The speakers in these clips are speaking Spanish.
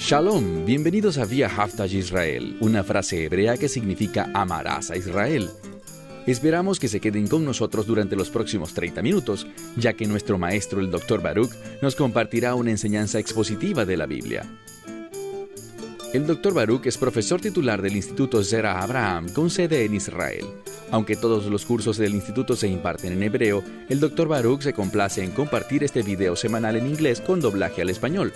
Shalom, bienvenidos a Vía Haftaj Israel, una frase hebrea que significa amarás a Israel. Esperamos que se queden con nosotros durante los próximos 30 minutos, ya que nuestro maestro, el Dr. Baruch, nos compartirá una enseñanza expositiva de la Biblia. El Dr. Baruch es profesor titular del Instituto Zera Abraham con sede en Israel. Aunque todos los cursos del instituto se imparten en hebreo, el Dr. Baruch se complace en compartir este video semanal en inglés con doblaje al español.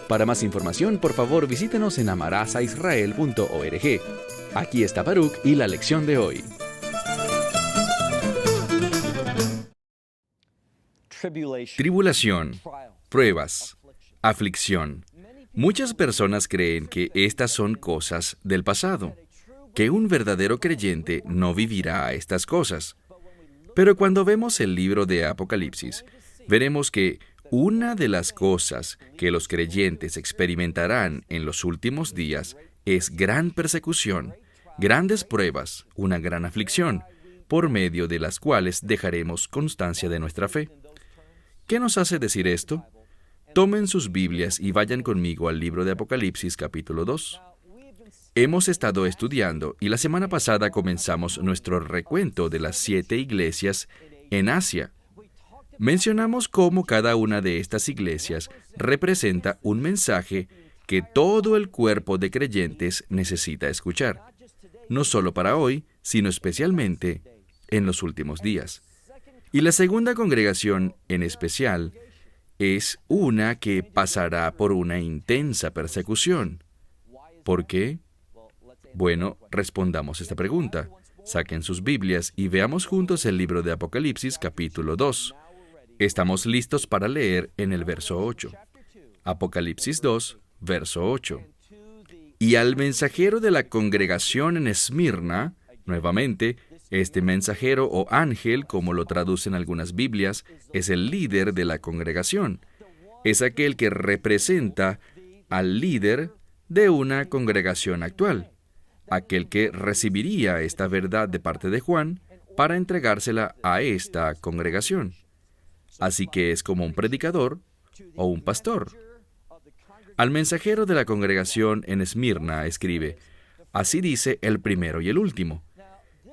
Para más información, por favor, visítenos en amarazaisrael.org. Aquí está Baruch y la lección de hoy. Tribulación, pruebas, aflicción. Muchas personas creen que estas son cosas del pasado, que un verdadero creyente no vivirá estas cosas. Pero cuando vemos el libro de Apocalipsis, veremos que una de las cosas que los creyentes experimentarán en los últimos días es gran persecución, grandes pruebas, una gran aflicción, por medio de las cuales dejaremos constancia de nuestra fe. ¿Qué nos hace decir esto? Tomen sus Biblias y vayan conmigo al libro de Apocalipsis capítulo 2. Hemos estado estudiando y la semana pasada comenzamos nuestro recuento de las 7 iglesias en Asia. Mencionamos cómo cada una de estas iglesias representa un mensaje que todo el cuerpo de creyentes necesita escuchar, no solo para hoy, sino especialmente en los últimos días. Y la segunda congregación, en especial, es una que pasará por una intensa persecución. ¿Por qué? Bueno, respondamos esta pregunta. Saquen sus Biblias y veamos juntos el libro de Apocalipsis capítulo 2. Estamos listos para leer en el verso 8. Apocalipsis 2, verso 8. Y al mensajero de la congregación en Esmirna, nuevamente, este mensajero o ángel, como lo traducen algunas Biblias, es el líder de la congregación. Es aquel que representa al líder de una congregación actual, aquel que recibiría esta verdad de parte de Juan para entregársela a esta congregación. Así que es como un predicador o un pastor. Al mensajero de la congregación en Esmirna escribe: así dice el primero y el último.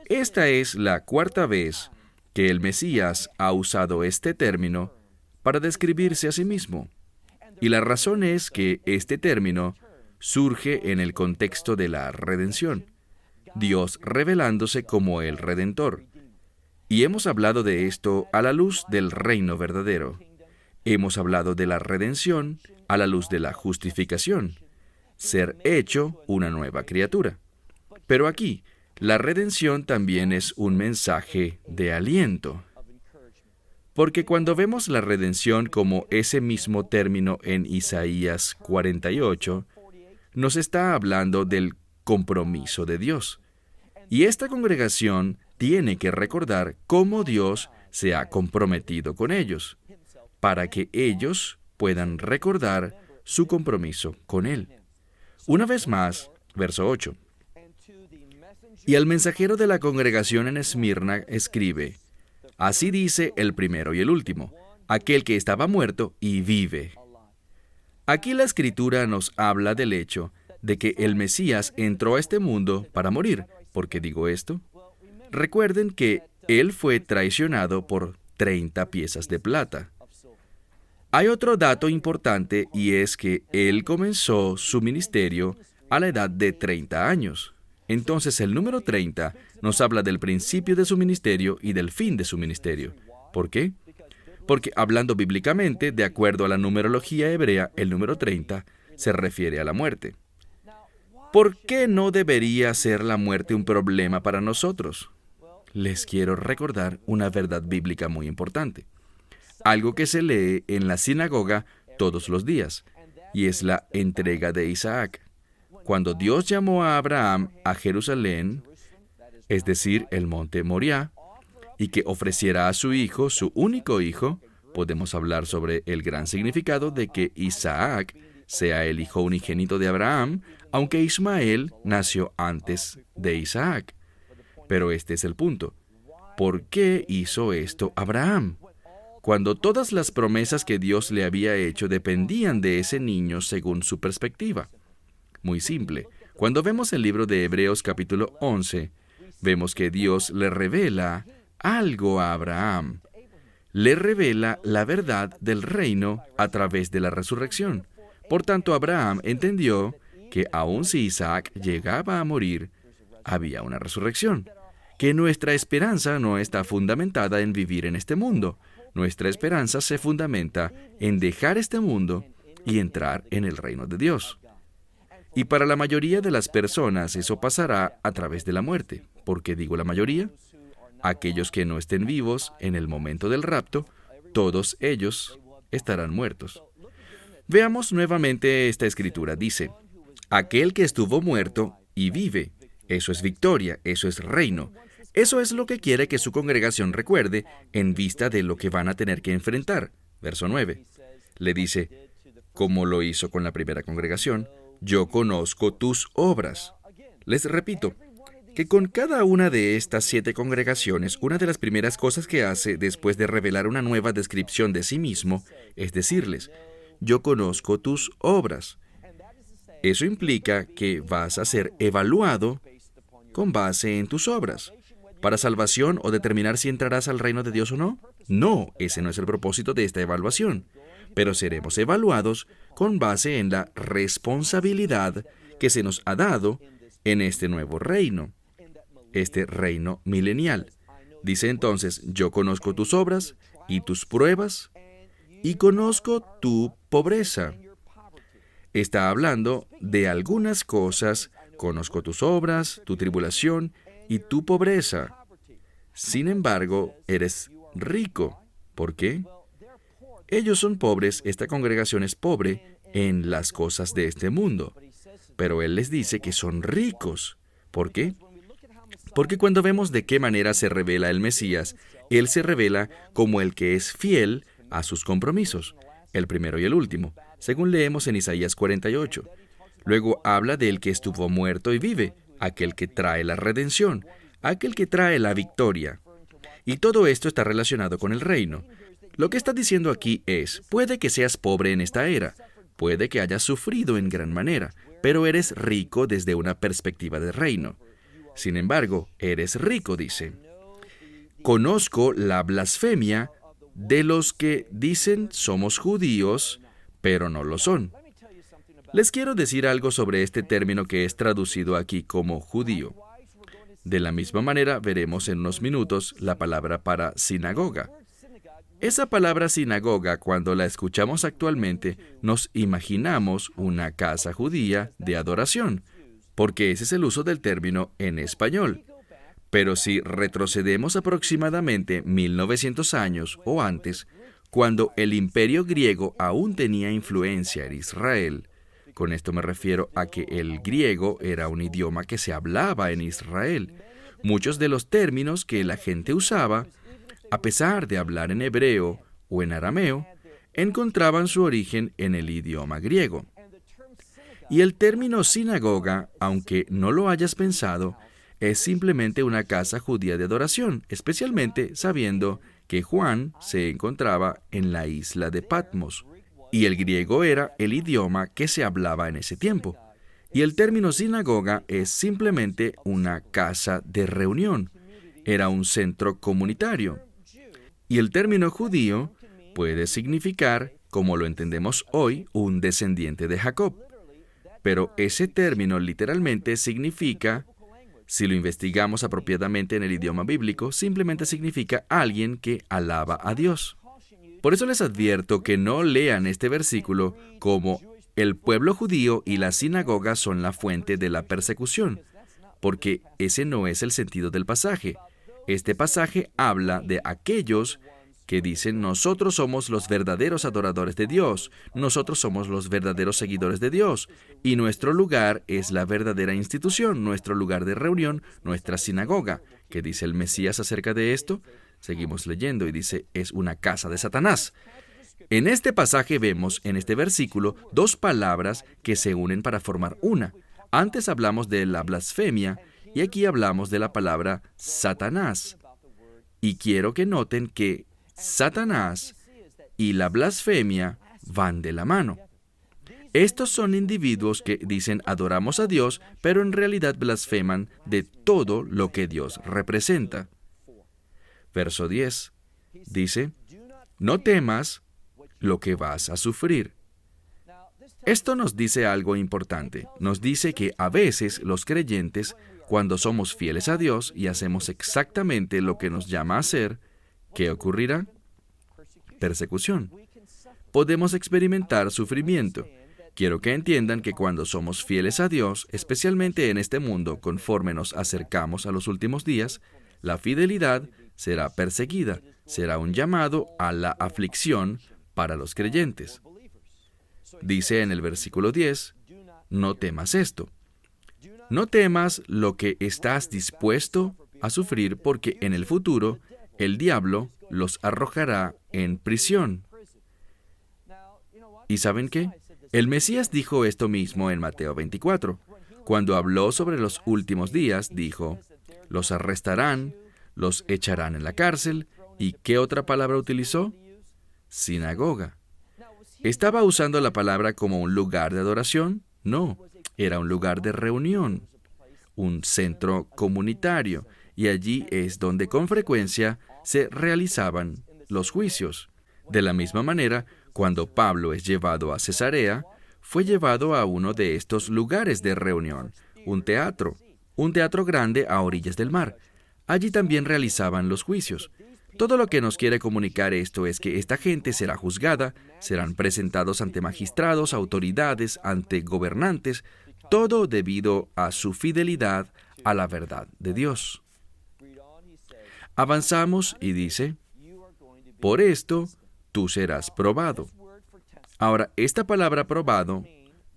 Esta es la 4ª vez que el Mesías ha usado este término para describirse a sí mismo. Y la razón es que este término surge en el contexto de la redención, Dios revelándose como el Redentor. Y hemos hablado de esto a la luz del reino verdadero. Hemos hablado de la redención a la luz de la justificación, ser hecho una nueva criatura. Pero aquí, la redención también es un mensaje de aliento. Porque cuando vemos la redención como ese mismo término en Isaías 48, nos está hablando del compromiso de Dios. Y esta congregación tiene que recordar cómo Dios se ha comprometido con ellos, para que ellos puedan recordar su compromiso con Él. Una vez más, verso 8. Y al mensajero de la congregación en Esmirna escribe: así dice el primero y el último, aquel que estaba muerto y vive. Aquí la Escritura nos habla del hecho de que el Mesías entró a este mundo para morir. ¿Por qué digo esto? Recuerden que Él fue traicionado por 30 piezas de plata. Hay otro dato importante y es que Él comenzó su ministerio a la edad de 30 años. Entonces el número 30 nos habla del principio de su ministerio y del fin de su ministerio. ¿Por qué? Porque hablando bíblicamente, de acuerdo a la numerología hebrea, el número 30 se refiere a la muerte. ¿Por qué no debería ser la muerte un problema para nosotros? Les quiero recordar una verdad bíblica muy importante. Algo que se lee en la sinagoga todos los días, y es la entrega de Isaac. Cuando Dios llamó a Abraham a Jerusalén, es decir, el monte Moriah, y que ofreciera a su hijo, su único hijo, podemos hablar sobre el gran significado de que Isaac sea el hijo unigénito de Abraham, aunque Ismael nació antes de Isaac. Pero este es el punto. ¿Por qué hizo esto Abraham? cuando todas las promesas que Dios le había hecho dependían de ese niño según su perspectiva. Muy simple. Cuando vemos el libro de Hebreos capítulo 11, vemos que Dios le revela algo a Abraham. Le revela la verdad del reino a través de la resurrección. Por tanto, Abraham entendió que aun si Isaac llegaba a morir, había una resurrección. Que nuestra esperanza no está fundamentada en vivir en este mundo. Nuestra esperanza se fundamenta en dejar este mundo y entrar en el reino de Dios. Y para la mayoría de las personas eso pasará a través de la muerte. ¿Por qué digo la mayoría? Aquellos que no estén vivos en el momento del rapto, todos ellos estarán muertos. Veamos nuevamente esta escritura. Dice, aquel que estuvo muerto y vive. Eso es victoria, eso es reino. Eso es lo que quiere que su congregación recuerde en vista de lo que van a tener que enfrentar. Verso 9. Le dice, como lo hizo con la primera congregación, yo conozco tus obras. Les repito, que con cada una de estas 7 congregaciones, una de las primeras cosas que hace después de revelar una nueva descripción de sí mismo, es decirles, yo conozco tus obras. Eso implica que vas a ser evaluado con base en tus obras. ¿Para salvación o determinar si entrarás al reino de Dios o no? No, ese no es el propósito de esta evaluación. Pero seremos evaluados con base en la responsabilidad que se nos ha dado en este nuevo reino, este reino milenial. Dice entonces, yo conozco tus obras y tus pruebas, y conozco tu pobreza. Está hablando de algunas cosas, conozco tus obras, tu tribulación y tu pobreza. Sin embargo, eres rico. ¿Por qué? Ellos son pobres, esta congregación es pobre en las cosas de este mundo. Pero Él les dice que son ricos. ¿Por qué? Porque cuando vemos de qué manera se revela el Mesías, Él se revela como el que es fiel a sus compromisos, el primero y el último, según leemos en Isaías 48. Luego habla del que estuvo muerto y vive, aquel que trae la redención, aquel que trae la victoria. Y todo esto está relacionado con el reino. Lo que está diciendo aquí es, puede que seas pobre en esta era, puede que hayas sufrido en gran manera, pero eres rico desde una perspectiva de reino. Sin embargo, eres rico, dice. Conozco la blasfemia de los que dicen somos judíos, pero no lo son. Les quiero decir algo sobre este término que es traducido aquí como judío. De la misma manera, veremos en unos minutos la palabra para sinagoga. Esa palabra sinagoga, cuando la escuchamos actualmente, nos imaginamos una casa judía de adoración, porque ese es el uso del término en español. Pero si retrocedemos aproximadamente 1900 años o antes, cuando el imperio griego aún tenía influencia en Israel, con esto me refiero a que el griego era un idioma que se hablaba en Israel. Muchos de los términos que la gente usaba, a pesar de hablar en hebreo o en arameo, encontraban su origen en el idioma griego. Y el término sinagoga, aunque no lo hayas pensado, es simplemente una casa judía de adoración, especialmente sabiendo que Juan se encontraba en la isla de Patmos, y el griego era el idioma que se hablaba en ese tiempo. Y el término sinagoga es simplemente una casa de reunión, era un centro comunitario. Y el término judío puede significar, como lo entendemos hoy, un descendiente de Jacob. Pero ese término literalmente significa, si lo investigamos apropiadamente en el idioma bíblico, simplemente significa alguien que alaba a Dios. Por eso les advierto que no lean este versículo como el pueblo judío y la sinagoga son la fuente de la persecución, porque ese no es el sentido del pasaje. Este pasaje habla de aquellos que dicen, nosotros somos los verdaderos adoradores de Dios, nosotros somos los verdaderos seguidores de Dios, y nuestro lugar es la verdadera institución, nuestro lugar de reunión, nuestra sinagoga. ¿Qué dice el Mesías acerca de esto? Seguimos leyendo y dice, es una casa de Satanás. En este pasaje vemos, en este versículo, dos palabras que se unen para formar una. Antes hablamos de la blasfemia, y aquí hablamos de la palabra Satanás. Y quiero que noten que Satanás y la blasfemia van de la mano. Estos son individuos que dicen adoramos a Dios, pero en realidad blasfeman de todo lo que Dios representa. Verso 10 dice, no temas lo que vas a sufrir. Esto nos dice algo importante. Nos dice que a veces los creyentes, cuando somos fieles a Dios y hacemos exactamente lo que nos llama a hacer, ¿qué ocurrirá? Persecución. Podemos experimentar sufrimiento. Quiero que entiendan que cuando somos fieles a Dios, especialmente en este mundo, conforme nos acercamos a los últimos días, la fidelidad será perseguida, será un llamado a la aflicción para los creyentes. Dice en el versículo 10, no temas esto. No temas lo que estás dispuesto a sufrir, porque en el futuro el diablo los arrojará en prisión. ¿Y saben qué? El Mesías dijo esto mismo en Mateo 24. Cuando habló sobre los últimos días, dijo, los arrestarán, los echarán en la cárcel, ¿y qué otra palabra utilizó? Sinagoga. ¿Estaba usando la palabra como un lugar de adoración? No, era un lugar de reunión, un centro comunitario, y allí es donde con frecuencia se realizaban los juicios. De la misma manera, cuando Pablo es llevado a Cesarea, fue llevado a uno de estos lugares de reunión, un teatro grande a orillas del mar. Allí también realizaban los juicios. Todo lo que nos quiere comunicar esto es que esta gente será juzgada, serán presentados ante magistrados, autoridades, ante gobernantes, todo debido a su fidelidad a la verdad de Dios. Avanzamos y dice, por esto tú serás probado. Ahora, esta palabra probado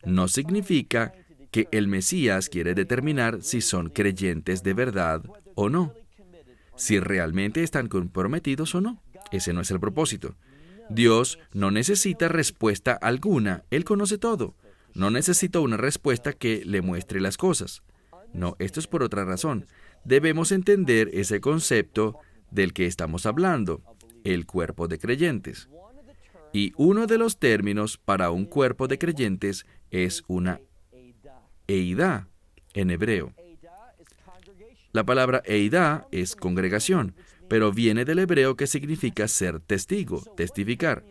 no significa que el Mesías quiere determinar si son creyentes de verdad o no, si realmente están comprometidos o no. Ese no es el propósito. Dios no necesita respuesta alguna. Él conoce todo. No necesita una respuesta que le muestre las cosas. No, esto es por otra razón. Debemos entender ese concepto del que estamos hablando, el cuerpo de creyentes. Y uno de los términos para un cuerpo de creyentes es una eidá en hebreo. La palabra eidá es congregación, pero viene del hebreo que significa ser testigo, testificar.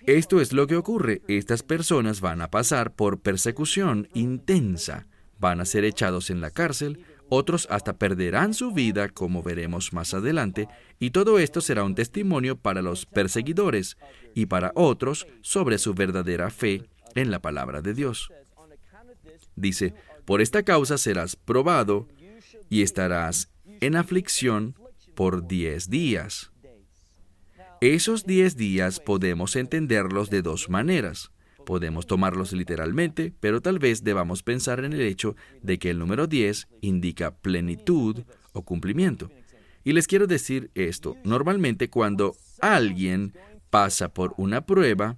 Esto es lo que ocurre. Estas personas van a pasar por persecución intensa, van a ser echados en la cárcel, otros hasta perderán su vida, como veremos más adelante, y todo esto será un testimonio para los perseguidores y para otros sobre su verdadera fe en la palabra de Dios. Dice, por esta causa serás probado y estarás en aflicción por 10 días. Esos 10 días podemos entenderlos de dos maneras. Podemos tomarlos literalmente, pero tal vez debamos pensar en el hecho de que el número 10 indica plenitud o cumplimiento. Y les quiero decir esto. Normalmente cuando alguien pasa por una prueba,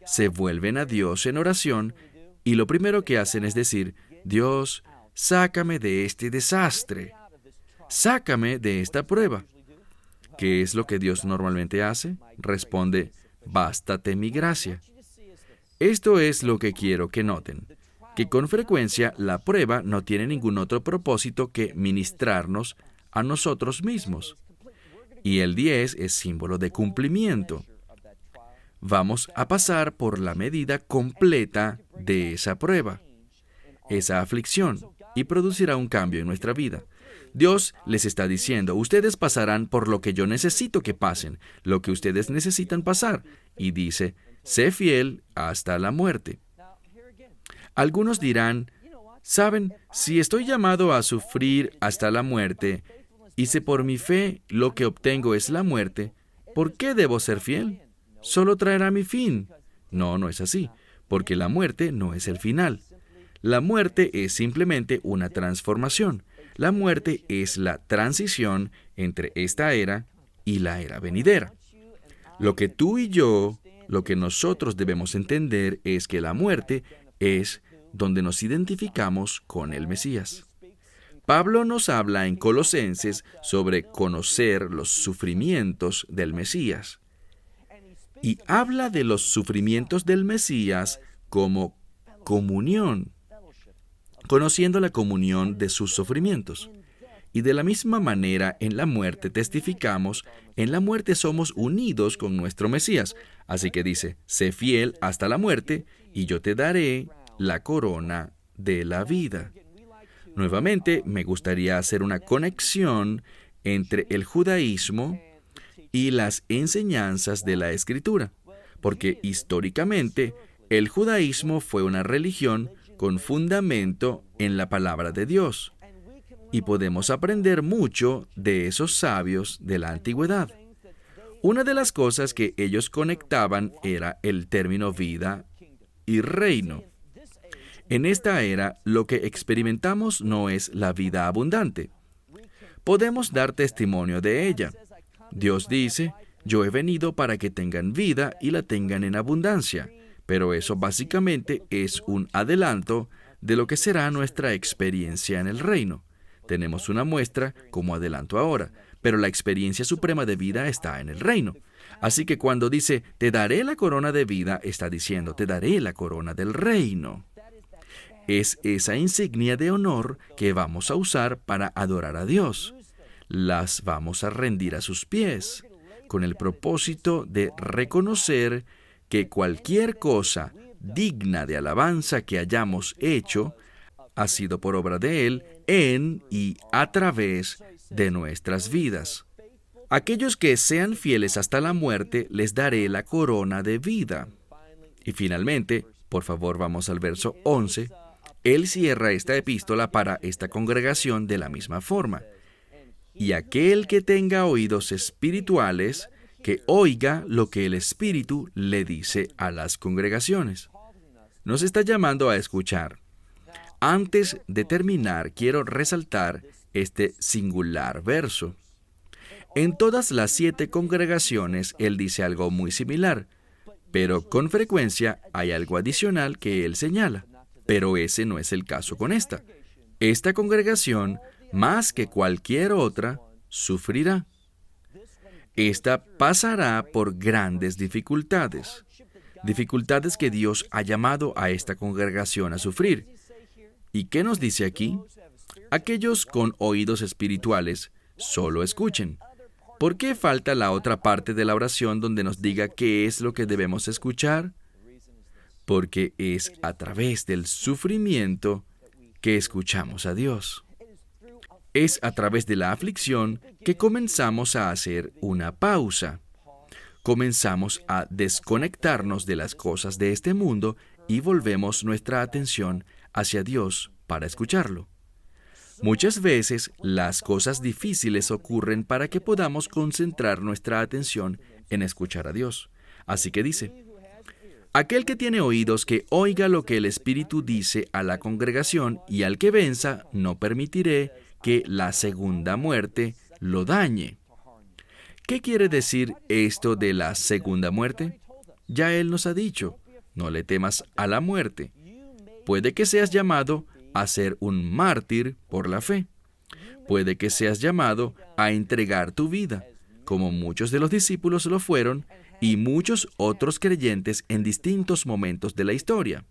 se vuelven a Dios en oración y lo primero que hacen es decir, Dios, sácame de este desastre, sácame de esta prueba. ¿Qué es lo que Dios normalmente hace? Responde, bástate mi gracia. Esto es lo que quiero que noten, que con frecuencia la prueba no tiene ningún otro propósito que ministrarnos a nosotros mismos. Y el 10 es símbolo de cumplimiento. Vamos a pasar por la medida completa de esa prueba, esa aflicción, y producirá un cambio en nuestra vida. Dios les está diciendo, ustedes pasarán por lo que yo necesito que pasen, lo que ustedes necesitan pasar. Y dice, sé fiel hasta la muerte. Algunos dirán, ¿saben? Si estoy llamado a sufrir hasta la muerte, y si por mi fe lo que obtengo es la muerte, ¿por qué debo ser fiel? Solo traerá mi fin. No, no es así, porque la muerte no es el final. La muerte es simplemente una transformación. La muerte es la transición entre esta era y la era venidera. Lo que tú y yo, lo que nosotros debemos entender es que la muerte es donde nos identificamos con el Mesías. Pablo nos habla en Colosenses sobre conocer los sufrimientos del Mesías. y habla de los sufrimientos del Mesías como comunión, conociendo la comunión de sus sufrimientos. Y de la misma manera, en la muerte testificamos, en la muerte somos unidos con nuestro Mesías. Así que dice, sé fiel hasta la muerte, y yo te daré la corona de la vida. Nuevamente, me gustaría hacer una conexión entre el judaísmo y las enseñanzas de la Escritura, porque históricamente el judaísmo fue una religión con fundamento en la palabra de Dios, y podemos aprender mucho de esos sabios de la antigüedad. Una de las cosas que ellos conectaban era el término vida y reino. En esta era, lo que experimentamos no es la vida abundante. Podemos dar testimonio de ella. Dios dice, yo he venido para que tengan vida y la tengan en abundancia. Pero eso básicamente es un adelanto de lo que será nuestra experiencia en el reino. Tenemos una muestra como adelanto ahora, pero la experiencia suprema de vida está en el reino. Así que cuando dice, te daré la corona de vida, está diciendo, te daré la corona del reino. Es esa insignia de honor que vamos a usar para adorar a Dios. Las vamos a rendir a sus pies, con el propósito de reconocer que cualquier cosa digna de alabanza que hayamos hecho ha sido por obra de Él en y a través de nuestras vidas. Aquellos que sean fieles hasta la muerte, les daré la corona de vida. Y finalmente, por favor, vamos al verso 11. Él cierra esta epístola para esta congregación de la misma forma. Y aquel que tenga oídos espirituales, que oiga lo que el Espíritu le dice a las congregaciones. Nos está llamando a escuchar. Antes de terminar, quiero resaltar este singular verso. En todas las 7 congregaciones, él dice algo muy similar, pero con frecuencia hay algo adicional que él señala. Pero ese no es el caso con esta. Esta congregación, más que cualquier otra, sufrirá. Esta pasará por grandes dificultades, dificultades que Dios ha llamado a esta congregación a sufrir. ¿Y qué nos dice aquí? Aquellos con oídos espirituales, solo escuchen. ¿Por qué falta la otra parte de la oración donde nos diga qué es lo que debemos escuchar? Porque es a través del sufrimiento que escuchamos a Dios. Es a través de la aflicción que comenzamos a hacer una pausa. Comenzamos a desconectarnos de las cosas de este mundo y volvemos nuestra atención hacia Dios para escucharlo. Muchas veces las cosas difíciles ocurren para que podamos concentrar nuestra atención en escuchar a Dios. Así que dice, aquel que tiene oídos que oiga lo que el Espíritu dice a la congregación, y al que venza no permitiré que la segunda muerte lo dañe. ¿Qué quiere decir esto de la segunda muerte? Ya Él nos ha dicho, no le temas a la muerte. Puede que seas llamado a ser un mártir por la fe. Puede que seas llamado a entregar tu vida, como muchos de los discípulos lo fueron y muchos otros creyentes en distintos momentos de la historia.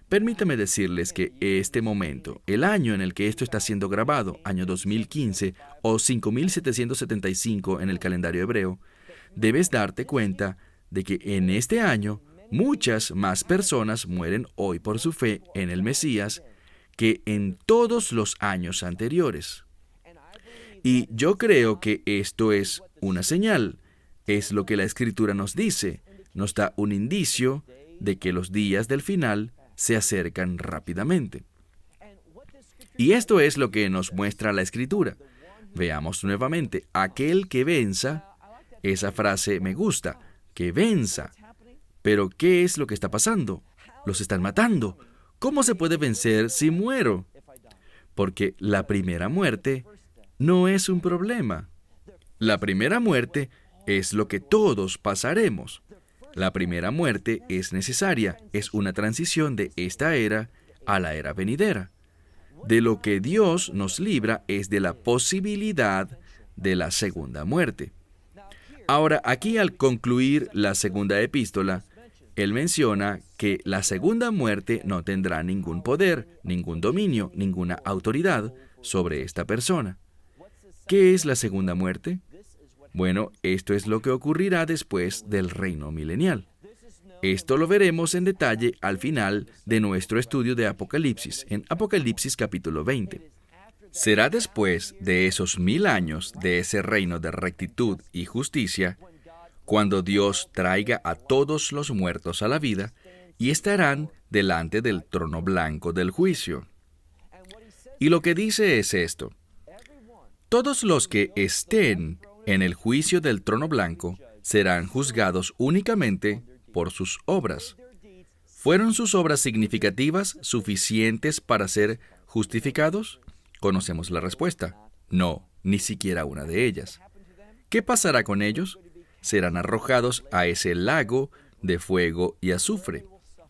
Permítame decirles que este momento, el año en el que esto está siendo grabado, año 2015 o 5775 en el calendario hebreo, debes darte cuenta de que en este año muchas más personas mueren hoy por su fe en el Mesías que en todos los años anteriores. Y yo creo que esto es una señal, es lo que la Escritura nos dice, nos da un indicio de que los días del final se acercan rápidamente. Y esto es lo que nos muestra la Escritura. Veamos nuevamente, aquel que venza, esa frase me gusta, que venza. Pero ¿qué es lo que está pasando? Los están matando. ¿Cómo se puede vencer si muero? Porque la primera muerte no es un problema. La primera muerte es lo que todos pasaremos. La primera muerte es necesaria, es una transición de esta era a la era venidera. De lo que Dios nos libra es de la posibilidad de la segunda muerte. Ahora, aquí al concluir la segunda epístola, él menciona que la segunda muerte no tendrá ningún poder, ningún dominio, ninguna autoridad sobre esta persona. ¿Qué es la segunda muerte? Bueno, esto es lo que ocurrirá después del reino milenial. Esto lo veremos en detalle al final de nuestro estudio de Apocalipsis, en Apocalipsis capítulo 20. Será después de esos 1000 años de ese reino de rectitud y justicia, cuando Dios traiga a todos los muertos a la vida y estarán delante del trono blanco del juicio. Y lo que dice es esto: todos los que estén en el juicio del trono blanco serán juzgados únicamente por sus obras. ¿Fueron sus obras significativas, suficientes para ser justificados? Conocemos la respuesta. No, ni siquiera una de ellas. ¿Qué pasará con ellos? Serán arrojados a ese lago de fuego y azufre,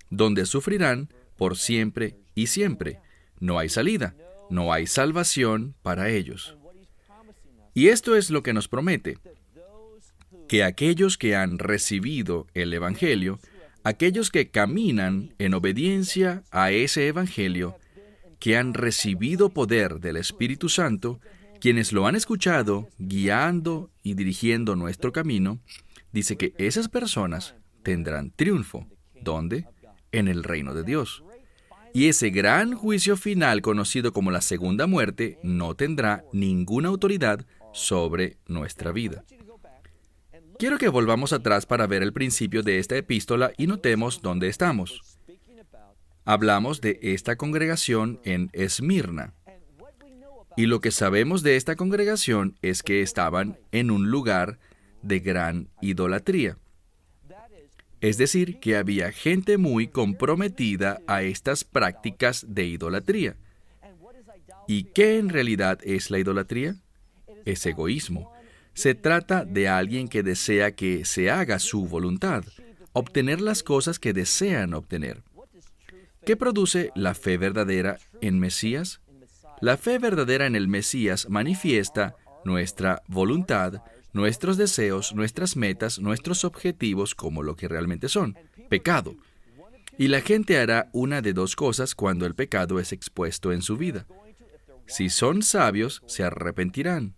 donde sufrirán por siempre y siempre. No hay salida, no hay salvación para ellos. Y esto es lo que nos promete: que aquellos que han recibido el Evangelio, aquellos que caminan en obediencia a ese Evangelio, que han recibido poder del Espíritu Santo, quienes lo han escuchado, guiando y dirigiendo nuestro camino, dice que esas personas tendrán triunfo. ¿Dónde? En el reino de Dios. Y ese gran juicio final, conocido como la segunda muerte, no tendrá ninguna autoridad sobre nuestra vida. Quiero que volvamos atrás para ver el principio de esta epístola y notemos dónde estamos. Hablamos de esta congregación en Esmirna. Y lo que sabemos de esta congregación es que estaban en un lugar de gran idolatría. Es decir, que había gente muy comprometida a estas prácticas de idolatría. ¿Y qué en realidad es la idolatría? Es egoísmo. Se trata de alguien que desea que se haga su voluntad, obtener las cosas que desean obtener. ¿Qué produce la fe verdadera en Mesías? La fe verdadera en el Mesías manifiesta nuestra voluntad, nuestros deseos, nuestras metas, nuestros objetivos como lo que realmente son: pecado. Y la gente hará una de dos cosas cuando el pecado es expuesto en su vida. Si son sabios, se arrepentirán.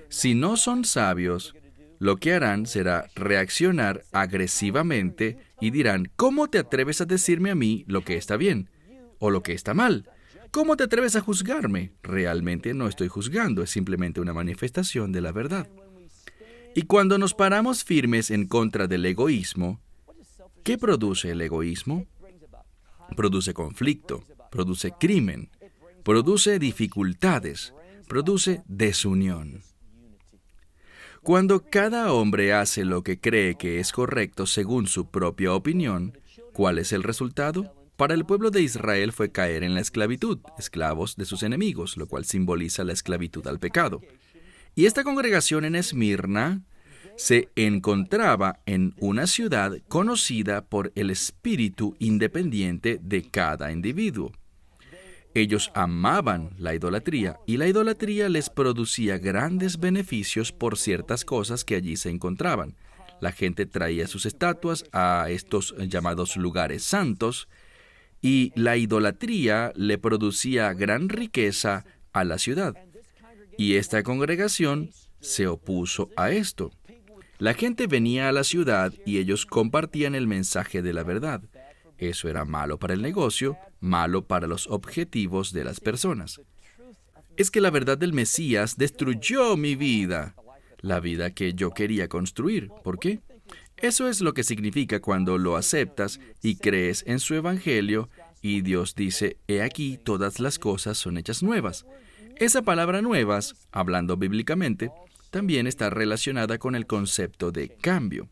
Si no son sabios, lo que harán será reaccionar agresivamente y dirán: ¿cómo te atreves a decirme a mí lo que está bien o lo que está mal? ¿Cómo te atreves a juzgarme? Realmente no estoy juzgando, es simplemente una manifestación de la verdad. Y cuando nos paramos firmes en contra del egoísmo, ¿qué produce el egoísmo? Produce conflicto, produce crimen, produce dificultades, produce desunión. Cuando cada hombre hace lo que cree que es correcto según su propia opinión, ¿cuál es el resultado? Para el pueblo de Israel fue caer en la esclavitud, esclavos de sus enemigos, lo cual simboliza la esclavitud al pecado. Y esta congregación en Esmirna se encontraba en una ciudad conocida por el espíritu independiente de cada individuo. Ellos amaban la idolatría y la idolatría les producía grandes beneficios por ciertas cosas que allí se encontraban. La gente traía sus estatuas a estos llamados lugares santos y la idolatría le producía gran riqueza a la ciudad. Y esta congregación se opuso a esto. La gente venía a la ciudad y ellos compartían el mensaje de la verdad. Eso era malo para el negocio, malo para los objetivos de las personas. Es que la verdad del Mesías destruyó mi vida, la vida que yo quería construir. ¿Por qué? Eso es lo que significa cuando lo aceptas y crees en su evangelio y Dios dice: he aquí, todas las cosas son hechas nuevas. Esa palabra nuevas, hablando bíblicamente, también está relacionada con el concepto de cambio.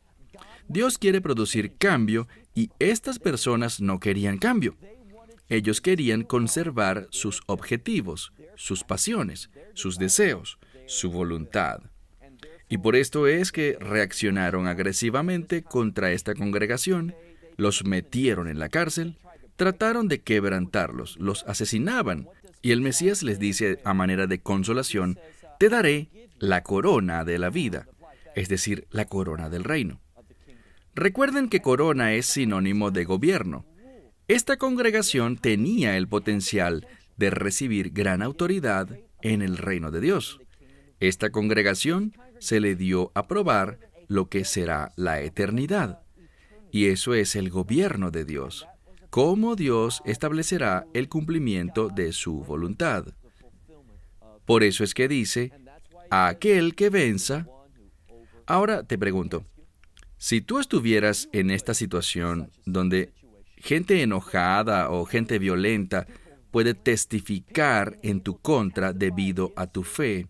Dios quiere producir cambio y estas personas no querían cambio. Ellos querían conservar sus objetivos, sus pasiones, sus deseos, su voluntad. Y por esto es que reaccionaron agresivamente contra esta congregación, los metieron en la cárcel, trataron de quebrantarlos, los asesinaban. Y el Mesías les dice a manera de consolación: te daré la corona de la vida. es decir, la corona del reino. Recuerden que corona es sinónimo de gobierno. Esta congregación tenía el potencial de recibir gran autoridad en el reino de Dios. Esta congregación se le dio a probar lo que será la eternidad. Y eso es el gobierno de Dios. Cómo Dios establecerá el cumplimiento de su voluntad. Por eso es que dice, a aquel que venza. Ahora te pregunto, si tú estuvieras en esta situación donde gente enojada o gente violenta puede testificar en tu contra debido a tu fe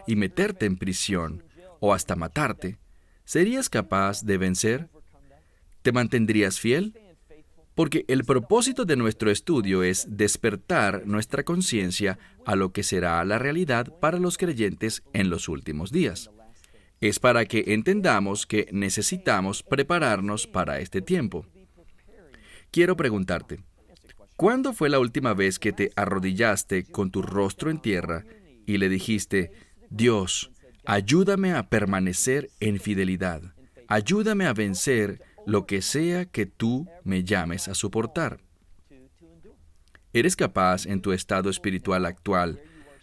y meterte en prisión o hasta matarte, ¿serías capaz de vencer? ¿Te mantendrías fiel? Porque el propósito de nuestro estudio es despertar nuestra conciencia a lo que será la realidad para los creyentes en los últimos días. Es para que entendamos que necesitamos prepararnos para este tiempo. Quiero preguntarte, ¿cuándo fue la última vez que te arrodillaste con tu rostro en tierra y le dijiste, Dios, ayúdame a permanecer en fidelidad, ayúdame a vencer lo que sea que tú me llames a soportar? ¿Eres capaz en tu estado espiritual actual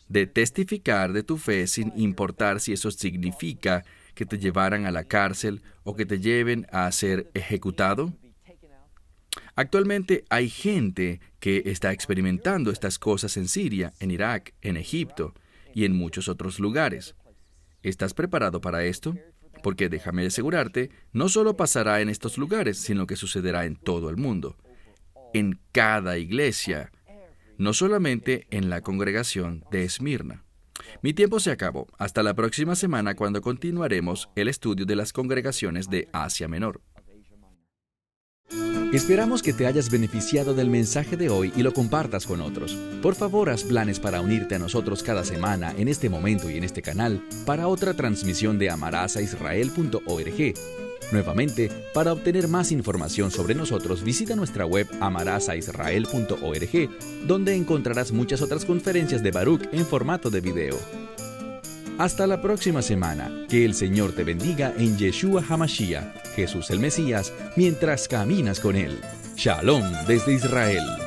de testificar de tu fe sin importar si eso significa que te llevaran a la cárcel o que te lleven a ser ejecutado? Actualmente hay gente que está experimentando estas cosas en Siria, en Irak, en Egipto y en muchos otros lugares. ¿Estás preparado para esto? Porque déjame asegurarte, no solo pasará en estos lugares, sino que sucederá en todo el mundo, en cada iglesia, no solamente en la congregación de Esmirna. Mi tiempo se acabó. Hasta la próxima semana cuando continuaremos el estudio de las congregaciones de Asia Menor. Esperamos que te hayas beneficiado del mensaje de hoy y lo compartas con otros. Por favor, haz planes para unirte a nosotros cada semana en este momento y en este canal para otra transmisión de amarasaisrael.org. Nuevamente, para obtener más información sobre nosotros, visita nuestra web amarasaisrael.org, donde encontrarás muchas otras conferencias de Baruch en formato de video. Hasta la próxima semana. Que el Señor te bendiga en Yeshua HaMashiach, Jesús el Mesías, mientras caminas con Él. Shalom desde Israel.